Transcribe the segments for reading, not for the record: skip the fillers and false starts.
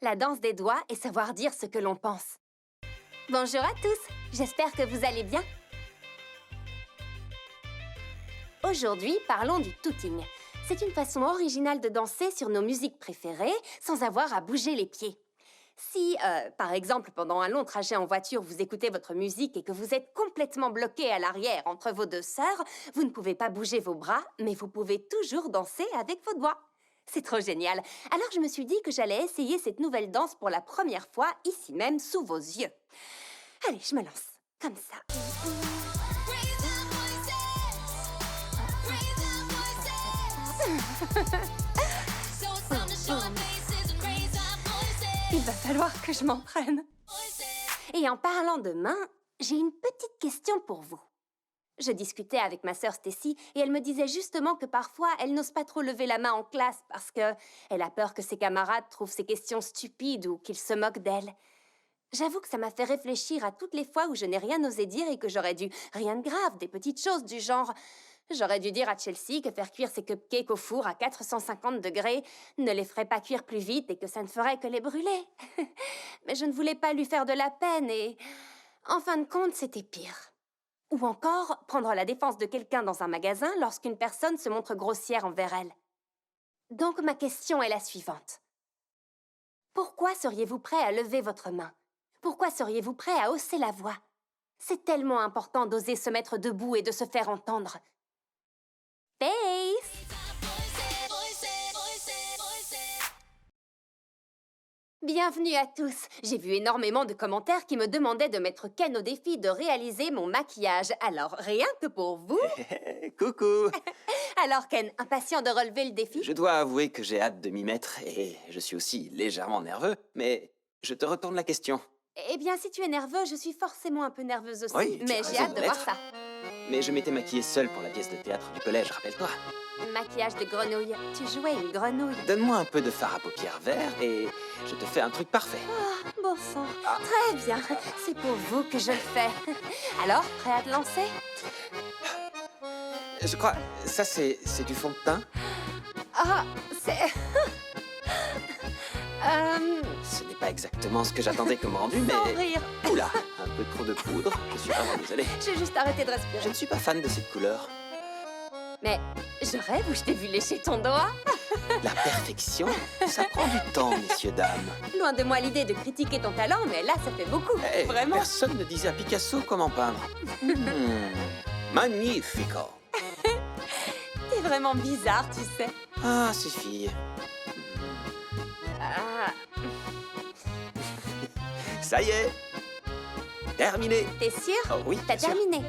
la danse des doigts et savoir dire ce que l'on pense. Bonjour à tous, j'espère que vous allez bien. Aujourd'hui, parlons du tooting. C'est une façon originale de danser sur nos musiques préférées sans avoir à bouger les pieds. Si, par exemple, pendant un long trajet en voiture, vous écoutez votre musique et que vous êtes complètement bloqué à l'arrière entre vos deux sœurs, vous ne pouvez pas bouger vos bras, mais vous pouvez toujours danser avec vos doigts. C'est trop génial. Alors je me suis dit que j'allais essayer cette nouvelle danse pour la première fois, ici même, sous vos yeux. Allez, je me lance. Comme ça. Il va falloir que je m'entraîne. Et en parlant de mains, j'ai une petite question pour vous. Je discutais avec ma sœur Stacy et elle me disait justement que parfois, elle n'ose pas trop lever la main en classe parce qu'elle a peur que ses camarades trouvent ses questions stupides ou qu'ils se moquent d'elle. J'avoue que ça m'a fait réfléchir à toutes les fois où je n'ai rien osé dire et que j'aurais dû... Rien de grave, des petites choses du genre... J'aurais dû dire à Chelsea que faire cuire ses cupcakes au four à 450 degrés ne les ferait pas cuire plus vite et que ça ne ferait que les brûler. Mais je ne voulais pas lui faire de la peine et... En fin de compte, c'était pire. Ou encore, prendre la défense de quelqu'un dans un magasin lorsqu'une personne se montre grossière envers elle. Donc ma question est la suivante. Pourquoi seriez-vous prêt à lever votre main? Pourquoi seriez-vous prêt à hausser la voix? C'est tellement important d'oser se mettre debout et de se faire entendre. Face! Bienvenue à tous. J'ai vu énormément de commentaires qui me demandaient de mettre Ken au défi de réaliser mon maquillage. Alors, rien que pour vous... Coucou. Alors, Ken, impatient de relever le défi? Je dois avouer que j'ai hâte de m'y mettre et je suis aussi légèrement nerveux, mais je te retourne la question. Eh bien, si tu es nerveux, je suis forcément un peu nerveuse aussi, Oui, tu as mais j'ai raison hâte de de voir l'être. ça. Mais je m'étais maquillée seule pour la pièce de théâtre du collège, rappelle-toi. Maquillage de grenouille. Tu jouais une grenouille. Donne-moi un peu de fard à paupières vert et je te fais un truc parfait. Ah, bon sang. Ah. Très bien. C'est pour vous que je le fais. Alors, prêt à te lancer? Je crois... Ça, c'est du fond de teint? Ah, c'est... Ce n'est pas exactement ce que j'attendais comme rendu, Sans mais... rire. Oula, un peu trop de poudre. Je suis vraiment désolé. J'ai juste arrêté de Je respirer. ne suis pas fan de cette couleur. Mais je rêve ou je t'ai vu lécher ton doigt? La perfection, ça prend du temps, messieurs, dames. Loin de moi l'idée de critiquer ton talent, mais là, ça fait beaucoup. Hey, Vraiment. Personne ne disait à Picasso comment peindre. Magnifico. T'es vraiment bizarre, tu sais. Ah, ces filles. Ah, Ça y est. Terminé. t'es sûr? Oh oui, T'as bien sûr. terminé.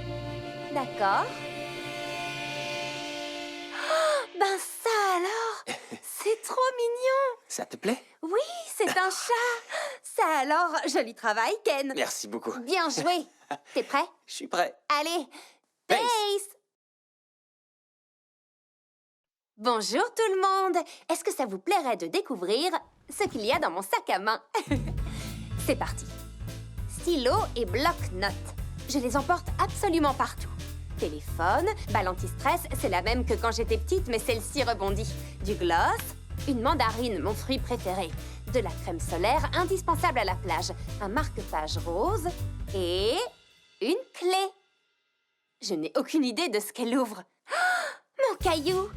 D'accord. Oh, ben ça alors! C'est trop mignon! Ça te plaît? Oui, c'est un chat! Ça alors, joli travail, Ken! Merci beaucoup. Bien joué! T'es prêt? Je suis prêt. Allez! Pace. Pace! Bonjour tout le monde! Est-ce que ça vous plairait de découvrir ce qu'il y a dans mon sac à main? C'est parti! Stylo et bloc-notes. Je les emporte absolument partout. Téléphone, balle anti-stress, c'est la même que quand j'étais petite, mais celle-ci rebondit. Du gloss, une mandarine, mon fruit préféré. De la crème solaire, indispensable à la plage. Un marque-page rose et... une clé. Je n'ai aucune idée de ce qu'elle ouvre. Oh, mon caillou!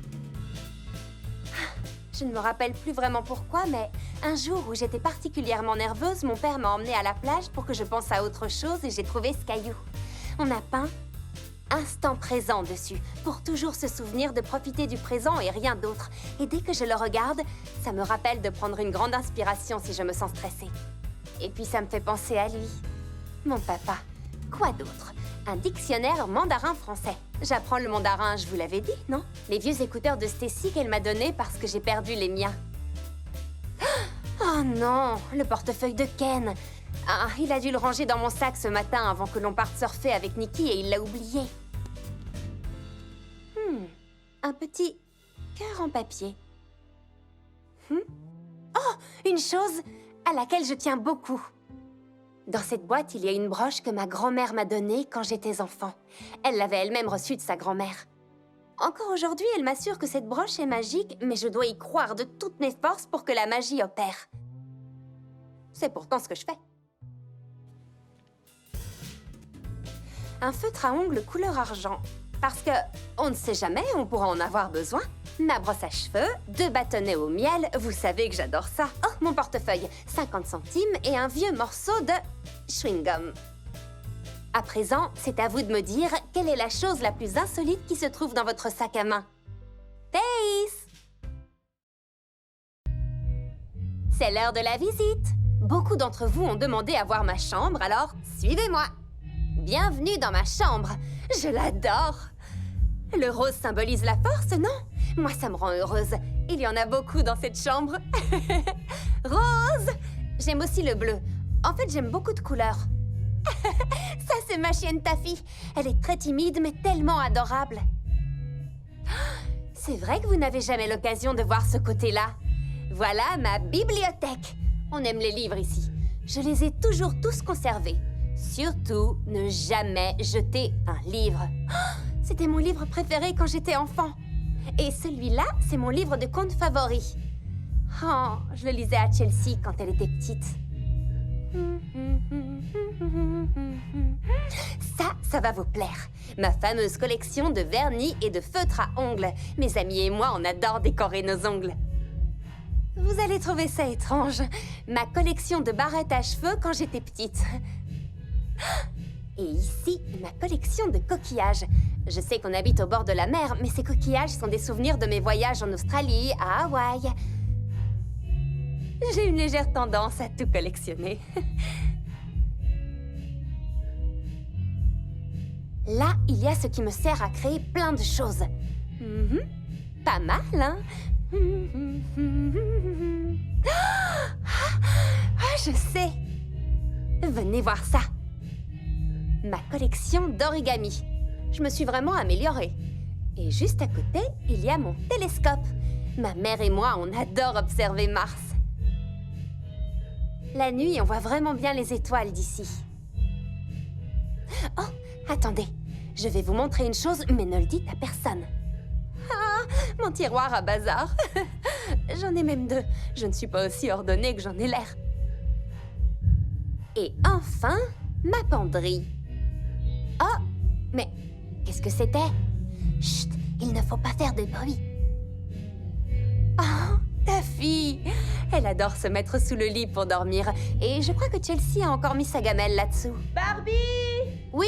Je ne me rappelle plus vraiment pourquoi, mais un jour où j'étais particulièrement nerveuse, mon père m'a emmenée à la plage pour que je pense à autre chose et j'ai trouvé ce caillou. On a peint instant présent dessus, pour toujours se souvenir de profiter du présent et rien d'autre. Et dès que je le regarde, ça me rappelle de prendre une grande inspiration si je me sens stressée. Et puis ça me fait penser à lui, mon papa. Quoi d'autre? Un dictionnaire mandarin-français. J'apprends le mandarin, je vous l'avais dit, non? Les vieux écouteurs de Stacy qu'elle m'a donnés parce que j'ai perdu les miens. Oh non, le portefeuille de Ken. Ah, il a dû le ranger dans mon sac ce matin avant que l'on parte surfer avec Nikki et il l'a oublié. Un petit cœur en papier. Oh, une chose à laquelle je tiens beaucoup. Dans cette boîte, il y a une broche que ma grand-mère m'a donnée quand j'étais enfant. Elle l'avait elle-même reçue de sa grand-mère. Encore aujourd'hui, elle m'assure que cette broche est magique, mais je dois y croire de toutes mes forces pour que la magie opère. C'est pourtant ce que je fais. Un feutre à ongles couleur argent. Parce que, on ne sait jamais, on pourra en avoir besoin. Ma brosse à cheveux, 2 bâtonnets au miel, vous savez que j'adore ça. Oh, mon portefeuille, 50 centimes et un vieux morceau de chewing-gum. À présent, c'est à vous de me dire quelle est la chose la plus insolite qui se trouve dans votre sac à main. Pace! C'est l'heure de la visite. Beaucoup d'entre vous ont demandé à voir ma chambre, alors suivez-moi. Bienvenue dans ma chambre. Je l'adore. Le rose symbolise la force, non? Moi, ça me rend heureuse. Il y en a beaucoup dans cette chambre. Rose! J'aime aussi le bleu. En fait, j'aime beaucoup de couleurs. Ça, c'est ma chienne Taffy. Elle est très timide, mais tellement adorable. C'est vrai que vous n'avez jamais l'occasion de voir ce côté-là. Voilà ma bibliothèque. On aime les livres ici. Je les ai toujours tous conservés. Surtout, ne jamais jeter un livre. C'était mon livre préféré quand j'étais enfant. Et celui-là, c'est mon livre de contes favori. Oh, je le lisais à Chelsea quand elle était petite. Ça va vous plaire. Ma fameuse collection de vernis et de feutres à ongles. Mes amis et moi, on adore décorer nos ongles. Vous allez trouver ça étrange. Ma collection de barrettes à cheveux quand j'étais petite. Et ici, ma collection de coquillages. Je sais qu'on habite au bord de la mer, mais ces coquillages sont des souvenirs de mes voyages en Australie, à Hawaï. J'ai une légère tendance à tout collectionner. Là, il y a ce qui me sert à créer plein de choses. Pas mal, hein? Ah, je sais. Venez voir ça. Ma collection d'origami. Je me suis vraiment améliorée. Et juste à côté, il y a mon télescope. Ma mère et moi, on adore observer Mars. La nuit, on voit vraiment bien les étoiles d'ici. Oh, attendez. Je vais vous montrer une chose, mais ne le dites à personne. Ah, mon tiroir à bazar. J'en ai même 2. Je ne suis pas aussi ordonnée que j'en ai l'air. Et enfin, ma penderie. Oh, mais qu'est-ce que c'était? Chut, il ne faut pas faire de bruit. Oh, Taffy! Elle adore se mettre sous le lit pour dormir. Et je crois que Chelsea a encore mis sa gamelle là-dessous. Barbie! Oui,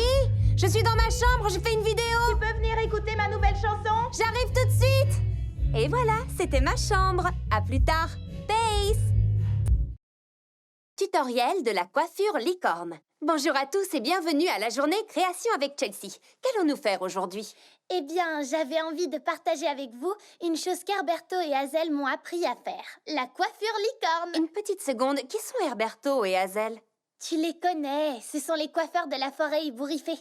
je suis dans ma chambre, je fais une vidéo. Tu peux venir écouter ma nouvelle chanson? J'arrive tout de suite. Et voilà, c'était ma chambre. À plus tard. Pace! Tutoriel de la coiffure licorne. Bonjour à tous et bienvenue à la journée création avec Chelsea. Qu'allons-nous faire aujourd'hui? Eh bien, j'avais envie de partager avec vous une chose qu'Herberto et Hazel m'ont appris à faire. La coiffure licorne. Une petite seconde, qui sont Herberto et Hazel? Tu les connais, ce sont les coiffeurs de la forêt ébouriffée.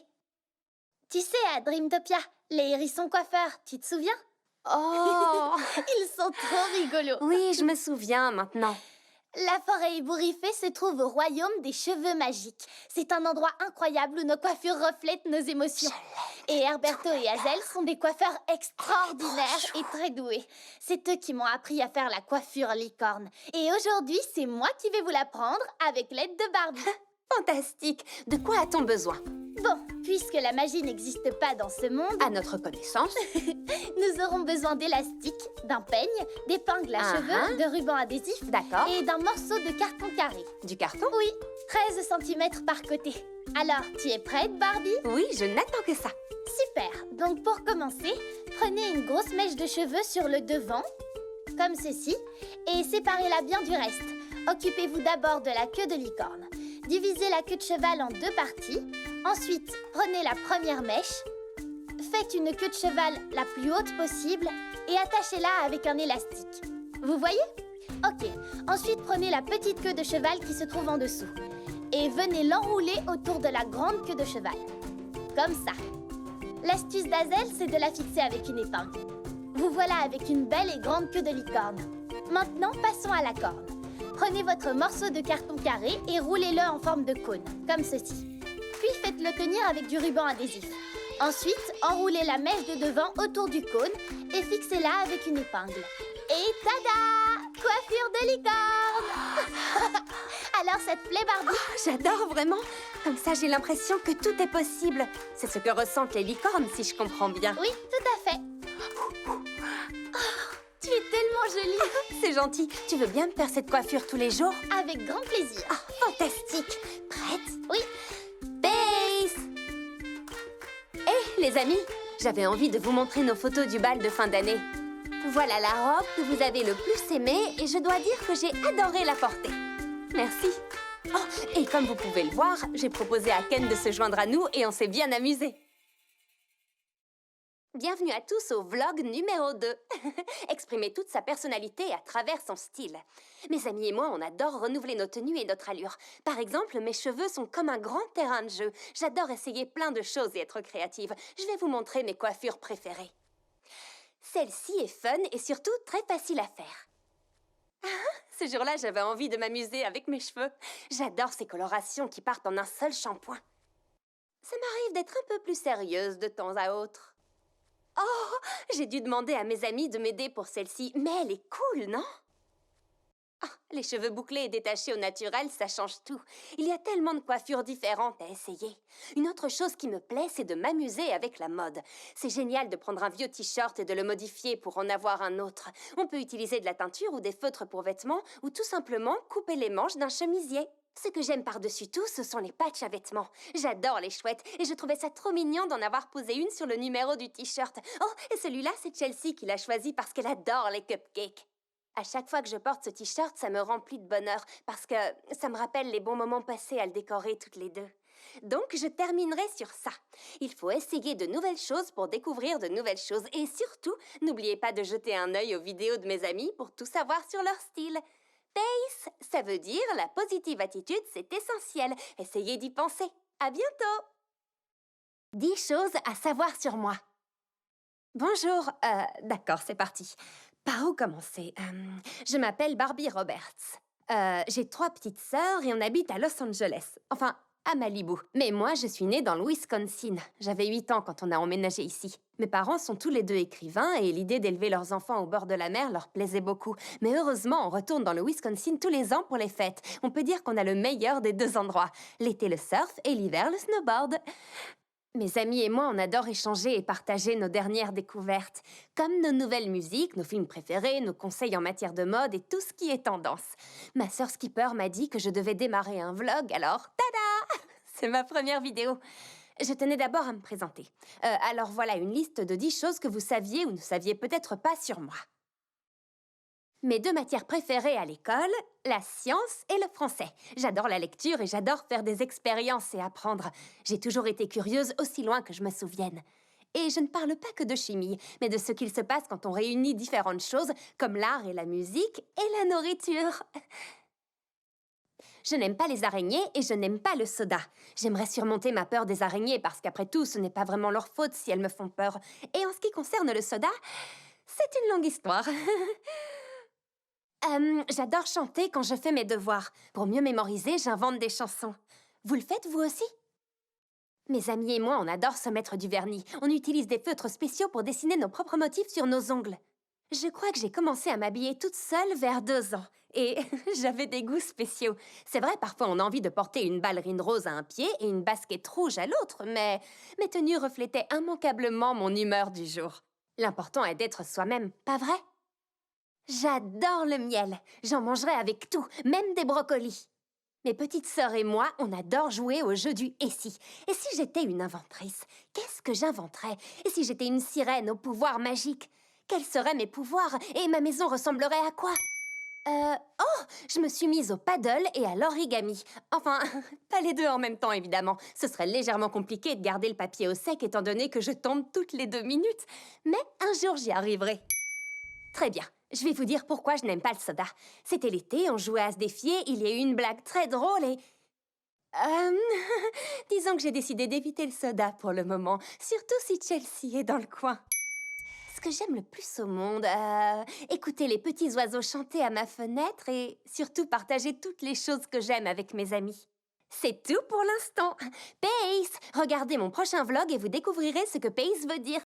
Tu sais, à Dreamtopia, les hérissons coiffeurs, tu te souviens? Oh! Ils sont trop rigolos. Oui, je me souviens maintenant. La forêt ébouriffée se trouve au royaume des cheveux magiques. C'est un endroit incroyable où nos coiffures reflètent nos émotions. Et Herberto et Hazel sont des coiffeurs extraordinaires et très doués. C'est eux qui m'ont appris à faire la coiffure licorne. Et aujourd'hui, c'est moi qui vais vous l'apprendre avec l'aide de Barbie. Fantastique! De quoi a-t-on besoin? Bon, puisque la magie n'existe pas dans ce monde, À notre connaissance. nous aurons besoin d'élastiques, d'un peigne, d'épingles à cheveux, de rubans adhésifs D'accord. et d'un morceau de carton carré. Du carton? Oui, 13 cm par côté. Alors, tu es prête, Barbie? Oui, je n'attends que ça. Super. Donc, pour commencer, prenez une grosse mèche de cheveux sur le devant, comme ceci, et séparez-la bien du reste. Occupez-vous d'abord de la queue de licorne. Divisez la queue de cheval en 2 parties. Ensuite, prenez la première mèche. Faites une queue de cheval la plus haute possible et attachez-la avec un élastique. Vous voyez? Ok. Ensuite, prenez la petite queue de cheval qui se trouve en dessous. Et venez l'enrouler autour de la grande queue de cheval. Comme ça. L'astuce d'Hazel, c'est de la fixer avec une épingle. Vous voilà avec une belle et grande queue de licorne. Maintenant, passons à la corne. Prenez votre morceau de carton carré et roulez-le en forme de cône, comme ceci. Puis faites-le tenir avec du ruban adhésif. Ensuite, enroulez la mèche de devant autour du cône et fixez-la avec une épingle. Et tada! Coiffure de licorne! Alors, ça te plaît, Barbie? J'adore vraiment. Comme ça, j'ai l'impression que tout est possible. C'est ce que ressentent les licornes, si je comprends bien. Oui, tout à fait. Tu es tellement jolie. C'est gentil. Tu veux bien me faire cette coiffure tous les jours? Avec grand plaisir. Ah, fantastique. Prête? Oui. Pace! Les amis, j'avais envie de vous montrer nos photos du bal de fin d'année. Voilà la robe que vous avez le plus aimée et je dois dire que j'ai adoré la porter. Merci. Oh, et comme vous pouvez le voir, j'ai proposé à Ken de se joindre à nous et on s'est bien amusés. Bienvenue à tous au vlog numéro 2. Exprimer toute sa personnalité à travers son style. Mes amis et moi, on adore renouveler nos tenues et notre allure. Par exemple, mes cheveux sont comme un grand terrain de jeu. J'adore essayer plein de choses et être créative. Je vais vous montrer mes coiffures préférées. Celle-ci est fun et surtout très facile à faire. Ce jour-là, j'avais envie de m'amuser avec mes cheveux. J'adore ces colorations qui partent en un seul shampoing. Ça m'arrive d'être un peu plus sérieuse de temps à autre. Oh, j'ai dû demander à mes amis de m'aider pour celle-ci, mais elle est cool, non? Ah, les cheveux bouclés et détachés au naturel, ça change tout. Il y a tellement de coiffures différentes à essayer. Une autre chose qui me plaît, c'est de m'amuser avec la mode. C'est génial de prendre un vieux t-shirt et de le modifier pour en avoir un autre. On peut utiliser de la teinture ou des feutres pour vêtements, ou tout simplement couper les manches d'un chemisier. Ce que j'aime par-dessus tout, ce sont les patchs à vêtements. J'adore les chouettes et je trouvais ça trop mignon d'en avoir posé une sur le numéro du t-shirt. Oh, et celui-là, c'est Chelsea qui l'a choisi parce qu'elle adore les cupcakes. À chaque fois que je porte ce t-shirt, ça me remplit de bonheur parce que ça me rappelle les bons moments passés à le décorer toutes les deux. Donc, je terminerai sur ça. Il faut essayer de nouvelles choses pour découvrir de nouvelles choses. Et surtout, n'oubliez pas de jeter un œil aux vidéos de mes amis pour tout savoir sur leur style. Pace, ça veut dire la positive attitude, c'est essentiel. Essayez d'y penser. À bientôt! 10 choses à savoir sur moi. Bonjour. D'accord, c'est parti. Par où commencer? Je m'appelle Barbie Roberts. J'ai 3 petites sœurs et on habite à Los Angeles. Enfin, à Malibu. Mais moi, je suis née dans le Wisconsin. J'avais 8 ans quand on a emménagé ici. Mes parents sont tous les deux écrivains et l'idée d'élever leurs enfants au bord de la mer leur plaisait beaucoup. Mais heureusement, on retourne dans le Wisconsin tous les ans pour les fêtes. On peut dire qu'on a le meilleur des deux endroits. L'été, le surf et l'hiver, le snowboard. Mes amis et moi, on adore échanger et partager nos dernières découvertes, comme nos nouvelles musiques, nos films préférés, nos conseils en matière de mode et tout ce qui est tendance. Ma sœur Skipper m'a dit que je devais démarrer un vlog, alors tada! C'est ma première vidéo. Je tenais d'abord à me présenter. Alors voilà une liste de 10 choses que vous saviez ou ne saviez peut-être pas sur moi. Mes 2 matières préférées à l'école, la science et le français. J'adore la lecture et j'adore faire des expériences et apprendre. J'ai toujours été curieuse aussi loin que je me souvienne. Et je ne parle pas que de chimie, mais de ce qu'il se passe quand on réunit différentes choses, comme l'art et la musique et la nourriture. Je n'aime pas les araignées et je n'aime pas le soda. J'aimerais surmonter ma peur des araignées parce qu'après tout, ce n'est pas vraiment leur faute si elles me font peur. Et en ce qui concerne le soda, c'est une longue histoire. J'adore chanter quand je fais mes devoirs. Pour mieux mémoriser, j'invente des chansons. Vous le faites, vous aussi? Mes amis et moi, on adore se mettre du vernis. On utilise des feutres spéciaux pour dessiner nos propres motifs sur nos ongles. Je crois que j'ai commencé à m'habiller toute seule vers 2 ans. Et j'avais des goûts spéciaux. C'est vrai, parfois on a envie de porter une ballerine rose à un pied et une basket rouge à l'autre, mais mes tenues reflétaient immanquablement mon humeur du jour. L'important est d'être soi-même, pas vrai? J'adore le miel. J'en mangerai avec tout, même des brocolis. Mes petites sœurs et moi, on adore jouer au jeu du « et si ». Et si j'étais une inventrice, qu'est-ce que j'inventerais? Et si j'étais une sirène au pouvoir magique? Quels seraient mes pouvoirs? Et ma maison ressemblerait à quoi? Oh, je me suis mise au paddle et à l'origami. Enfin, pas les deux en même temps, évidemment. Ce serait légèrement compliqué de garder le papier au sec étant donné que je tombe toutes les 2 minutes. Mais un jour, j'y arriverai. Très bien. Je vais vous dire pourquoi je n'aime pas le soda. C'était l'été, on jouait à se défier, il y a eu une blague très drôle et... Disons que j'ai décidé d'éviter le soda pour le moment, surtout si Chelsea est dans le coin. Ce que j'aime le plus au monde, écouter les petits oiseaux chanter à ma fenêtre et surtout partager toutes les choses que j'aime avec mes amis. C'est tout pour l'instant. Pace! Regardez mon prochain vlog et vous découvrirez ce que Pace veut dire.